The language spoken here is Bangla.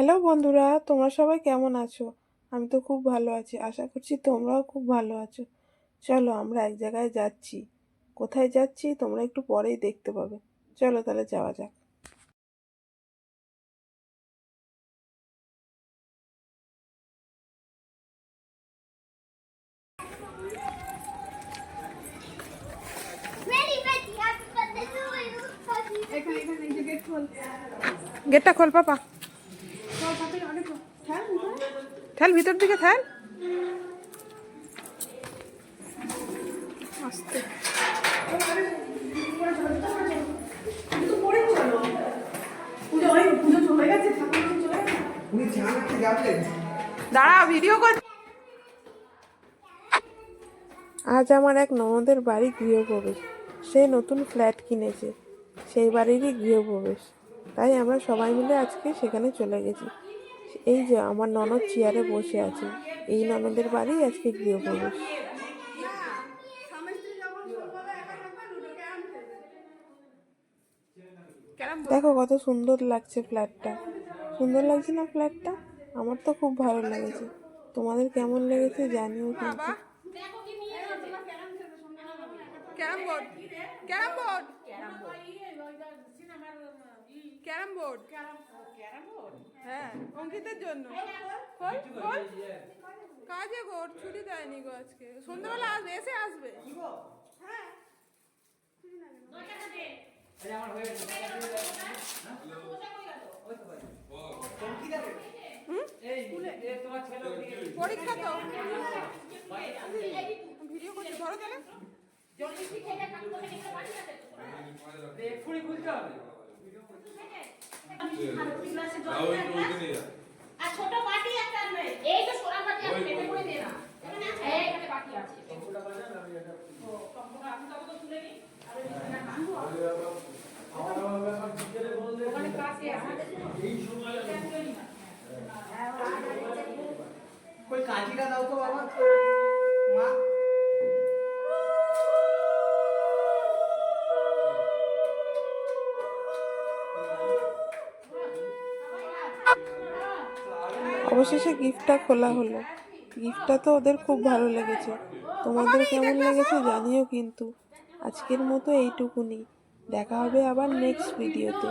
হ্যালো বন্ধুরা, তোমরা সবাই কেমন আছো? আমি তো খুব ভালো আছি, আশা করছি তোমরাও খুব ভালো আছো। চলো আমরা এক জায়গায় যাচ্ছি। কোথায় যাচ্ছি তোমরা একটু পরেই দেখতে পাবে। চলো তাহলে যাওয়া যাক। গেটটা খোল পাপা। ঠেল ভিতর দিকে ঠেল। আস্তে। দাঁড়া, ভিডিও কর। আজ আমার এক ননদের বাড়ি গৃহপ্রবেশ। সে নতুন ফ্ল্যাট কিনেছে, সেই বাড়িরই গৃহপ্রবেশ। তাই আমরা সবাই মিলে আজকে সেখানে চলে গেছি। এই যে আমার ননদ চেয়ারে বসে আছে, এই ননদের বাড়ি আজকে গৃহপ্রবেশ। দেখো কত সুন্দর লাগছে ফ্ল্যাটটা। সুন্দর লাগছে না ফ্ল্যাটটা? আমার তো খুব ভালো লেগেছে। তোমাদের কেমন লেগেছে জানিও কিন্তু। Carrom board, carrom board, carrom board, হ্যাঁ অঙ্কিতের জন্য। কাজে গো, ছুটি দেয়নি গো আজকে। সন্ধ্যাবেলা আসবে, এসে আসবে। হ্যাঁ পরীক্ষা তো ভিডিও করছি, ধরো তাহলে। ছোট বাটি একটা আনবে, এই তো সোনা বাটি আছে, পেটে করে দে না, এইখানে বাটি আছে। ও সম্পূর্ণ আমি তো তুলে নি আর এটা কাটবো ওখানে কাছে আছে এই সময় কই কাঠিটা দাও তো বাবা মা। অবশেষে গিফটটা খোলা হলো। গিফটটা তো ওদের খুব ভালো লেগেছে। তোমাদের কেমন লেগেছে জানিও কিন্তু। আজকের মতো এইটুকুনি। দেখা হবে আবার নেক্সট ভিডিওতে।